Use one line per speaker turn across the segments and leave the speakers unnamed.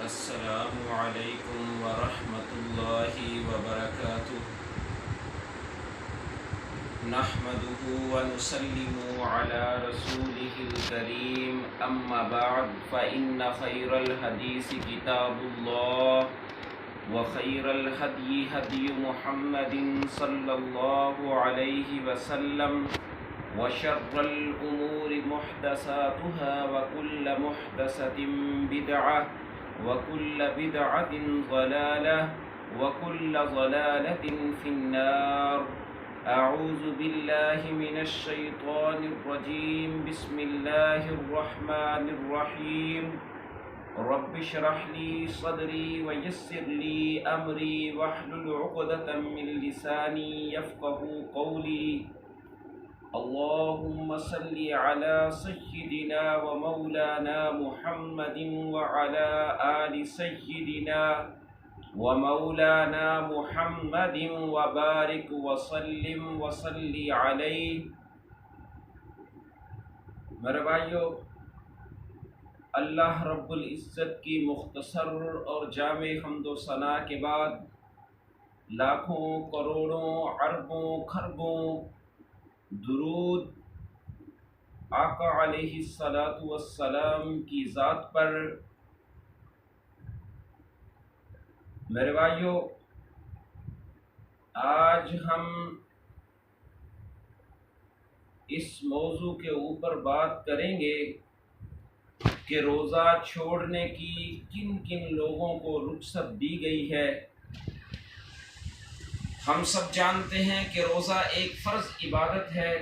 السلام علیکم ورحمۃ اللہ وبرکاتہ نحمده ونسلم على رسوله الكريم اما بعد فإن خير الحديث كتاب الله وخير الهدي هدي محمد صلى الله عليه وسلم وشر الأمور محدثاتها وكل محدثة بدعة وكل بدعة ضلالة وكل ضلالة في النار. أعوذ بالله من الشيطان الرجيم. بسم الله الرحمن الرحيم. رب اشرح لي صدري ويسر لي أمري واحلل عقدة من لساني يفقهوا قولي. اللهم صل على سيدنا ومولانا محمد وعلى آل سيدنا ومولانا محمد وبارك وسلم وصل عليه. میرے بھائیو، اللہ رب العزت کی مختصر اور جامع حمد و ثنا کے بعد لاکھوں کروڑوں اربوں خربوں درود آقا علیہ الصلاۃ والسلام کی ذات پر. میرے بھائیو، آج ہم اس موضوع کے اوپر بات کریں گے کہ روزہ چھوڑنے کی کن کن لوگوں کو رخصت دی گئی ہے. ہم سب جانتے ہیں کہ روزہ ایک فرض عبادت ہے،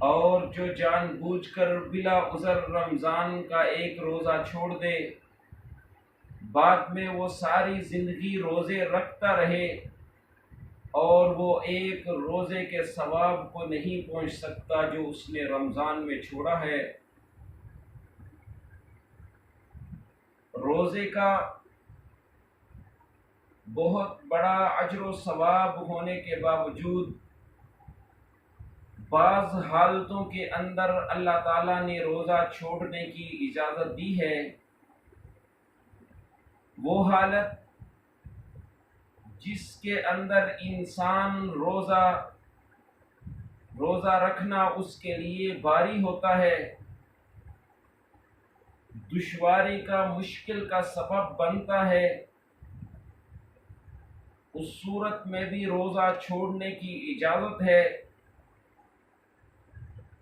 اور جو جان بوجھ کر بلا عذر رمضان کا ایک روزہ چھوڑ دے، بعد میں وہ ساری زندگی روزے رکھتا رہے اور وہ ایک روزے کے ثواب کو نہیں پہنچ سکتا جو اس نے رمضان میں چھوڑا ہے. روزے کا بہت بڑا اجر و ثواب ہونے کے باوجود بعض حالتوں کے اندر اللہ تعالیٰ نے روزہ چھوڑنے کی اجازت دی ہے. وہ حالت جس کے اندر انسان روزہ رکھنا اس کے لیے بھاری ہوتا ہے، دشواری کا مشکل کا سبب بنتا ہے، اس صورت میں بھی روزہ چھوڑنے کی اجازت ہے.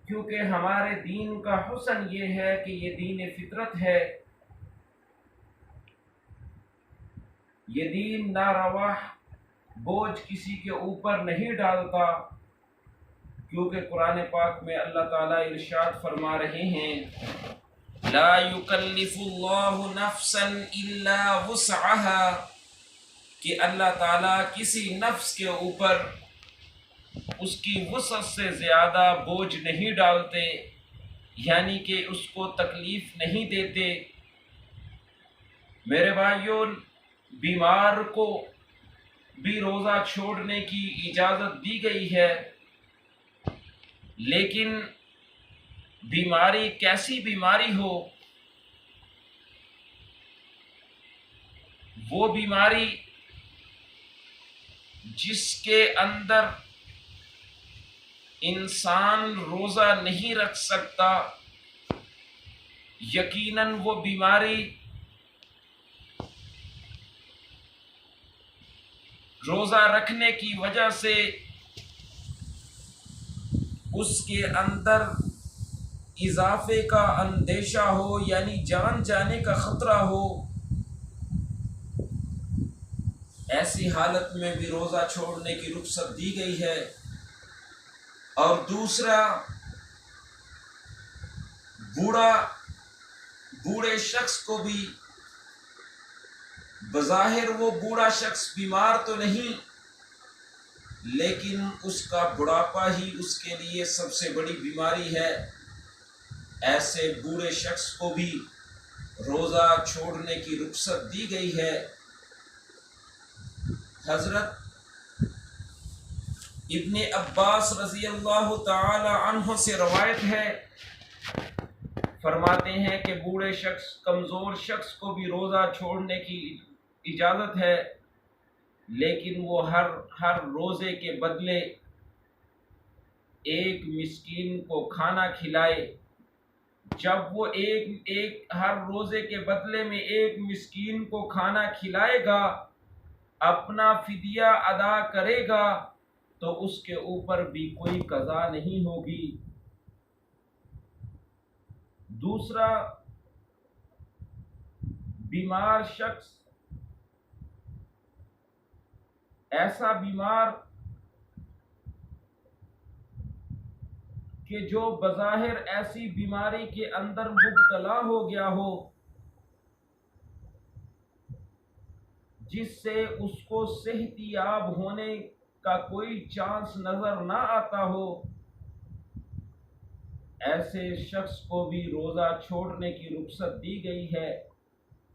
کیونکہ ہمارے دین کا حسن یہ ہے کہ یہ دین فطرت ہے. یہ دین ناروا بوجھ کسی کے اوپر نہیں ڈالتا، کیونکہ قرآن پاک میں اللہ تعالیٰ ارشاد فرما رہے ہیں، لا یکلف اللہ نفسا الا وسعها، کہ اللہ تعالیٰ کسی نفس کے اوپر اس کی وسعت سے زیادہ بوجھ نہیں ڈالتے، یعنی کہ اس کو تکلیف نہیں دیتے. میرے بھائیوں، بیمار کو بھی روزہ چھوڑنے کی اجازت دی گئی ہے، لیکن بیماری کیسی بیماری ہو، وہ بیماری جس کے اندر انسان روزہ نہیں رکھ سکتا، یقیناً وہ بیماری روزہ رکھنے کی وجہ سے اس کے اندر اضافے کا اندیشہ ہو، یعنی جان جانے کا خطرہ ہو. ایسی حالت میں بھی روزہ چھوڑنے کی رخصت دی گئی ہے. اور دوسرا، بوڑھے شخص کو بھی، بظاہر وہ بوڑھا شخص بیمار تو نہیں، لیکن اس کا بڑھاپا ہی اس کے لیے سب سے بڑی بیماری ہے. ایسے بوڑھے شخص کو بھی روزہ چھوڑنے کی رخصت دی گئی ہے. حضرت ابن عباس رضی اللہ تعالی عنہ سے روایت ہے، فرماتے ہیں کہ بوڑھے شخص، کمزور شخص کو بھی روزہ چھوڑنے کی اجازت ہے، لیکن وہ ہر روزے کے بدلے ایک مسکین کو کھانا کھلائے۔ جب وہ ہر روزے کے بدلے میں ایک مسکین کو کھانا کھلائے گا، اپنا فدیہ ادا کرے گا، تو اس کے اوپر بھی کوئی قضا نہیں ہوگی۔ دوسرا، بیمار شخص، ایسا بیمار کہ جو بظاہر ایسی بیماری کے اندر مبتلا ہو گیا ہو جس سے اس کو صحت یاب ہونے کا کوئی چانس نظر نہ آتا ہو، ایسے شخص کو بھی روزہ چھوڑنے کی رخصت دی گئی ہے،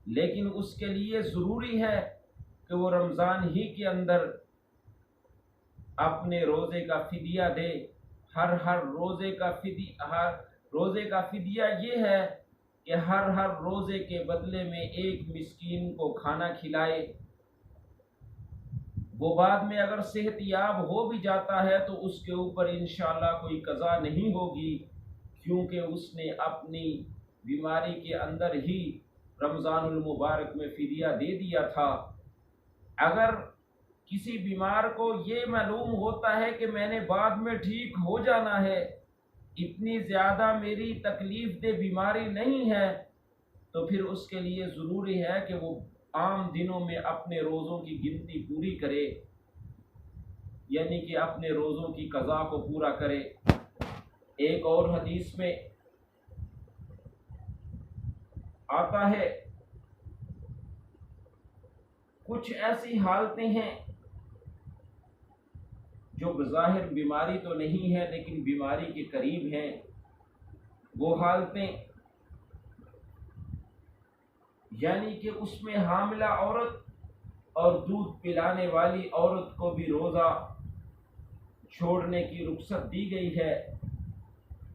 لیکن اس کے لیے ضروری ہے کہ وہ رمضان ہی کے اندر اپنے روزے کا فدیہ دے۔ ہر روزے کا فدیہ یہ ہے کہ ہر روزے کے بدلے میں ایک مسکین کو کھانا کھلائے۔ وہ بعد میں اگر صحت یاب ہو بھی جاتا ہے تو اس کے اوپر انشاءاللہ کوئی قضا نہیں ہوگی، کیونکہ اس نے اپنی بیماری کے اندر ہی رمضان المبارک میں فدیہ دے دیا تھا۔ اگر کسی بیمار کو یہ معلوم ہوتا ہے کہ میں نے بعد میں ٹھیک ہو جانا ہے، اتنی زیادہ میری تکلیف دہ بیماری نہیں ہے، تو پھر اس کے لیے ضروری ہے کہ وہ عام دنوں میں اپنے روزوں کی گنتی پوری کرے، یعنی کہ اپنے روزوں کی قضا کو پورا کرے۔ ایک اور حدیث میں آتا ہے، کچھ ایسی حالتیں ہیں جو بظاہر بیماری تو نہیں ہے لیکن بیماری کے قریب ہیں۔ وہ حالتیں یعنی کہ اس میں حاملہ عورت اور دودھ پلانے والی عورت کو بھی روزہ چھوڑنے کی رخصت دی گئی ہے۔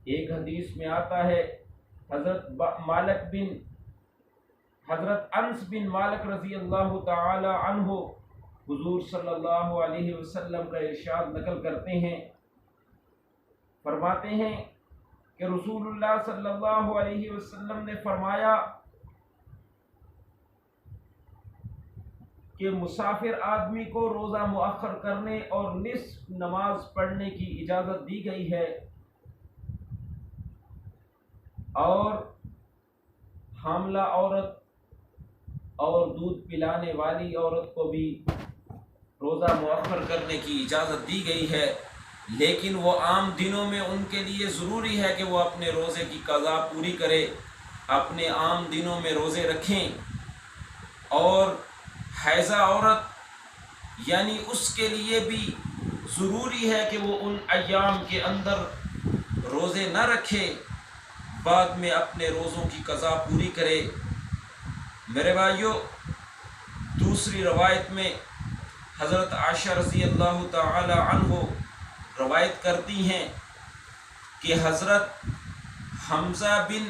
ایک حدیث میں آتا ہے، حضرت انس بن مالک رضی اللہ تعالی عنہ حضور صلی اللہ علیہ وسلم کا ارشاد نقل کرتے ہیں، فرماتے ہیں کہ رسول اللہ صلی اللہ علیہ وسلم نے فرمایا کہ مسافر آدمی کو روزہ مؤخر کرنے اور نصف نماز پڑھنے کی اجازت دی گئی ہے، اور حاملہ عورت اور دودھ پلانے والی عورت کو بھی روزہ مؤخر کرنے کی اجازت دی گئی ہے، لیکن وہ عام دنوں میں ان کے لیے ضروری ہے کہ وہ اپنے روزے کی قضا پوری کرے، اپنے عام دنوں میں روزے رکھیں۔ اور حیضہ عورت یعنی اس کے لیے بھی ضروری ہے کہ وہ ان ایام کے اندر روزے نہ رکھے، بعد میں اپنے روزوں کی قضا پوری کرے۔ میرے بھائیو، دوسری روایت میں حضرت عائشہ رضی اللہ تعالی عنہ روایت کرتی ہیں کہ حضرت حمزہ بن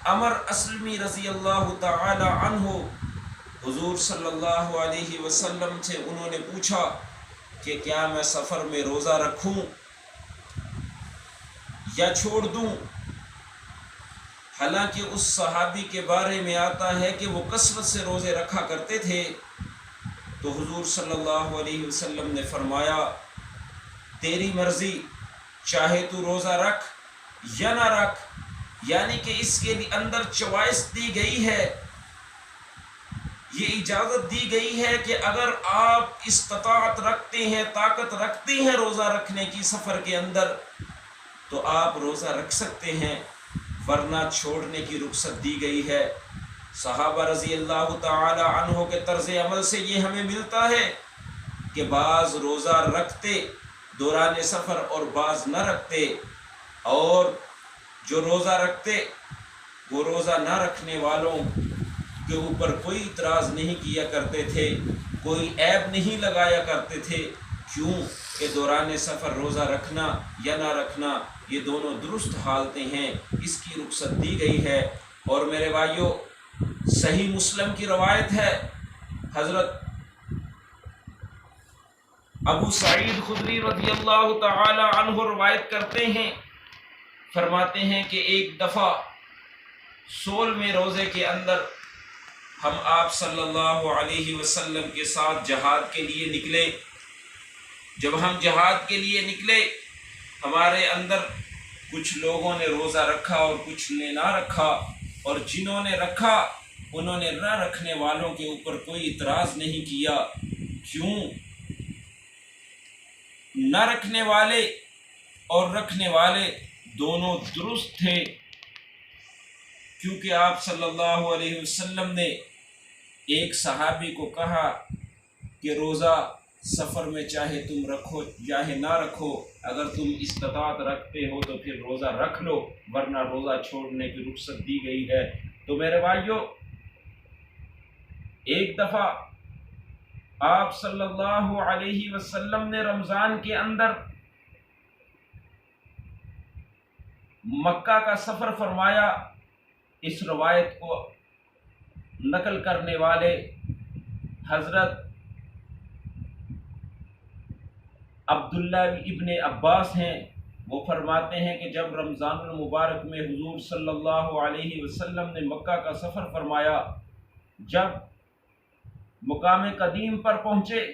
عمر اسلمی رضی اللہ تعالی عنہ حضور صلی اللہ علیہ وسلم سے انہوں نے پوچھا کہ کیا میں سفر میں روزہ رکھوں یا چھوڑ دوں؟ حالانکہ اس صحابی کے بارے میں آتا ہے کہ وہ کثرت سے روزے رکھا کرتے تھے، تو حضور صلی اللہ علیہ وسلم نے فرمایا تیری مرضی، چاہے تو روزہ رکھ یا نہ رکھ، یعنی کہ اس کے اندر چوائس دی گئی ہے، یہ اجازت دی گئی ہے کہ اگر آپ استطاعت رکھتے ہیں، طاقت رکھتے ہیں روزہ رکھنے کی سفر کے اندر، تو آپ روزہ رکھ سکتے ہیں، ورنہ چھوڑنے کی رخصت دی گئی ہے۔ صحابہ رضی اللہ تعالی عنہ کے طرز عمل سے یہ ہمیں ملتا ہے کہ بعض روزہ رکھتے دوران سفر اور بعض نہ رکھتے، اور جو روزہ رکھتے وہ روزہ نہ رکھنے والوں کے اوپر کوئی اعتراض نہیں کیا کرتے تھے، کوئی عیب نہیں لگایا کرتے تھے، کیوں کہ دوران سفر روزہ رکھنا یا نہ رکھنا یہ دونوں درست حالتیں ہیں، اس کی رخصت دی گئی ہے۔ اور میرے بھائیوں، صحیح مسلم کی روایت ہے، حضرت ابو سعید خدری رضی اللہ تعالی عنہ روایت کرتے ہیں، فرماتے ہیں کہ ایک دفعہ 16ویں روزے کے اندر ہم آپ صلی اللہ علیہ وسلم کے ساتھ جہاد کے لیے نکلے۔ جب ہم جہاد کے لیے نکلے، ہمارے اندر کچھ لوگوں نے روزہ رکھا اور کچھ نے نہ رکھا، اور جنہوں نے رکھا انہوں نے نہ رکھنے والوں کے اوپر کوئی اعتراض نہیں کیا۔ کیوں؟ نہ رکھنے والے اور رکھنے والے دونوں درست تھے، کیونکہ آپ صلی اللہ علیہ وسلم نے ایک صحابی کو کہا کہ روزہ سفر میں چاہے تم رکھو چاہے نہ رکھو، اگر تم استطاعت رکھتے ہو تو پھر روزہ رکھ لو، ورنہ روزہ چھوڑنے کی رخصت دی گئی ہے۔ تو میرے بھائیوں، ایک دفعہ آپ صلی اللہ علیہ وسلم نے رمضان کے اندر مکہ کا سفر فرمایا۔ اس روایت کو نقل کرنے والے حضرت عبداللہ ابن عباس ہیں۔ وہ فرماتے ہیں کہ جب رمضان المبارک میں حضور صلی اللہ علیہ وسلم نے مکہ کا سفر فرمایا، جب مقام قدیم پر پہنچے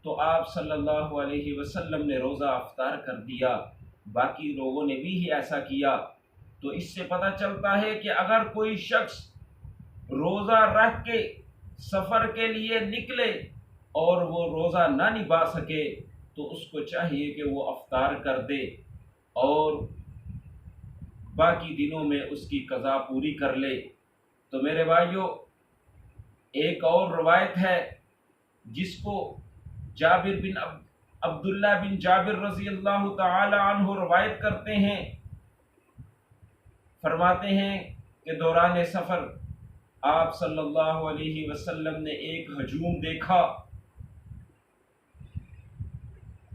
تو آپ صلی اللہ علیہ وسلم نے روزہ افطار کر دیا، باقی لوگوں نے بھی ایسا کیا۔ تو اس سے پتہ چلتا ہے کہ اگر کوئی شخص روزہ رکھ کے سفر کے لیے نکلے اور وہ روزہ نہ نبھا سکے تو اس کو چاہیے کہ وہ افطار کر دے اور باقی دنوں میں اس کی قضا پوری کر لے۔ تو میرے بھائیوں، ایک اور روایت ہے جس کو جابر بن عبداللہ بن جابر رضی اللہ تعالی عنہ روایت کرتے ہیں، فرماتے ہیں کہ دوران سفر آپ صلی اللہ علیہ وسلم نے ایک ہجوم دیکھا۔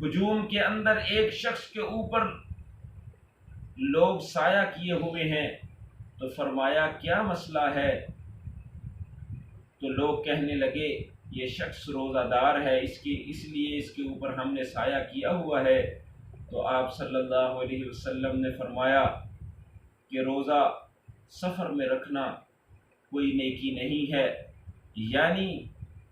ہجوم کے اندر ایک شخص کے اوپر لوگ سایہ کیے ہوئے ہیں، تو فرمایا کیا مسئلہ ہے؟ تو لوگ کہنے لگے یہ شخص روزہ دار ہے، اس لیے اس کے اوپر ہم نے سایہ کیا ہوا ہے۔ تو آپ صلی اللہ علیہ وسلم نے فرمایا کہ روزہ سفر میں رکھنا کوئی نیکی نہیں ہے، یعنی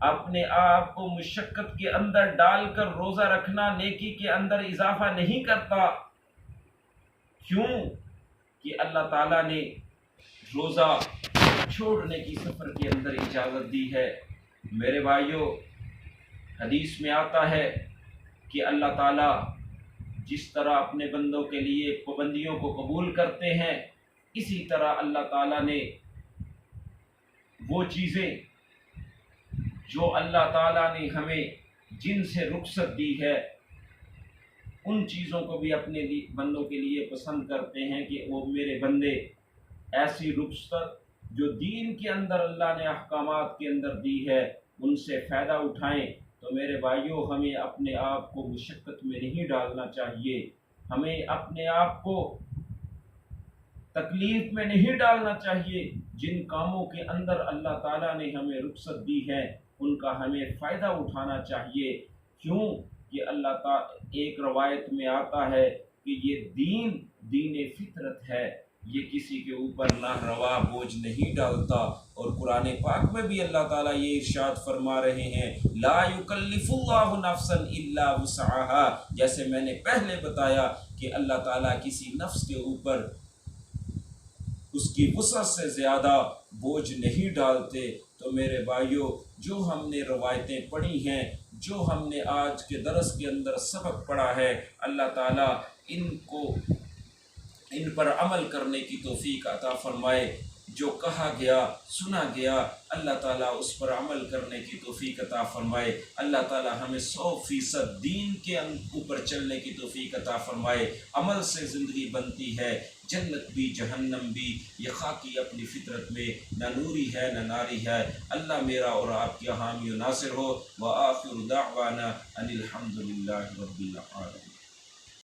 اپنے آپ کو مشقت کے اندر ڈال کر روزہ رکھنا نیکی کے اندر اضافہ نہیں کرتا۔ کیوں کہ اللہ تعالیٰ نے روزہ چھوڑنے کی سفر کے اندر اجازت دی ہے۔ میرے بھائیوں، حدیث میں آتا ہے کہ اللہ تعالیٰ جس طرح اپنے بندوں کے لیے پابندیوں کو قبول کرتے ہیں، اسی طرح اللہ تعالیٰ نے وہ چیزیں جو اللہ تعالیٰ نے ہمیں جن سے رخصت دی ہے، ان چیزوں کو بھی اپنے بندوں کے لیے پسند کرتے ہیں کہ وہ میرے بندے ایسی رخصت جو دین کے اندر اللہ نے احکامات کے اندر دی ہے ان سے فائدہ اٹھائیں۔ تو میرے بھائیوں، ہمیں اپنے آپ کو مشقت میں نہیں ڈالنا چاہیے، ہمیں اپنے آپ کو تکلیف میں نہیں ڈالنا چاہیے۔ جن کاموں کے اندر اللہ تعالیٰ نے ہمیں رخصت دی ہے ان کا ہمیں فائدہ اٹھانا چاہیے۔ کیوں کہ اللہ تعالیٰ ایک روایت میں آتا ہے کہ یہ دین فطرت ہے، یہ کسی کے اوپر ناروا بوجھ نہیں ڈالتا۔ اور قرآن پاک میں بھی اللہ تعالیٰ یہ ارشاد فرما رہے ہیں، لا یکلف اللہ نفسا الا وسعها، جیسے میں نے پہلے بتایا کہ اللہ تعالیٰ کسی نفس کے اوپر اس کی وسعت سے زیادہ بوجھ نہیں ڈالتے۔ تو میرے بھائیوں، جو ہم نے روایتیں پڑھی ہیں، جو ہم نے آج کے درس کے اندر سبق پڑھا ہے، اللہ تعالیٰ ان پر عمل کرنے کی توفیق عطا فرمائے۔ جو کہا گیا سنا گیا اللہ تعالیٰ اس پر عمل کرنے کی توفیق عطا فرمائے۔ اللہ تعالیٰ ہمیں 100% دین کے اوپر چلنے کی توفیق عطا فرمائے۔ عمل سے زندگی بنتی ہے، جنت بھی جہنم بھی، یہ خاکی اپنی فطرت میں نہ نوری ہے نہ ناری ہے۔ اللہ میرا اور آپ کی حامی و ناصر ہو۔ وآخر دعوانا ان الحمد للہ رب العالمین۔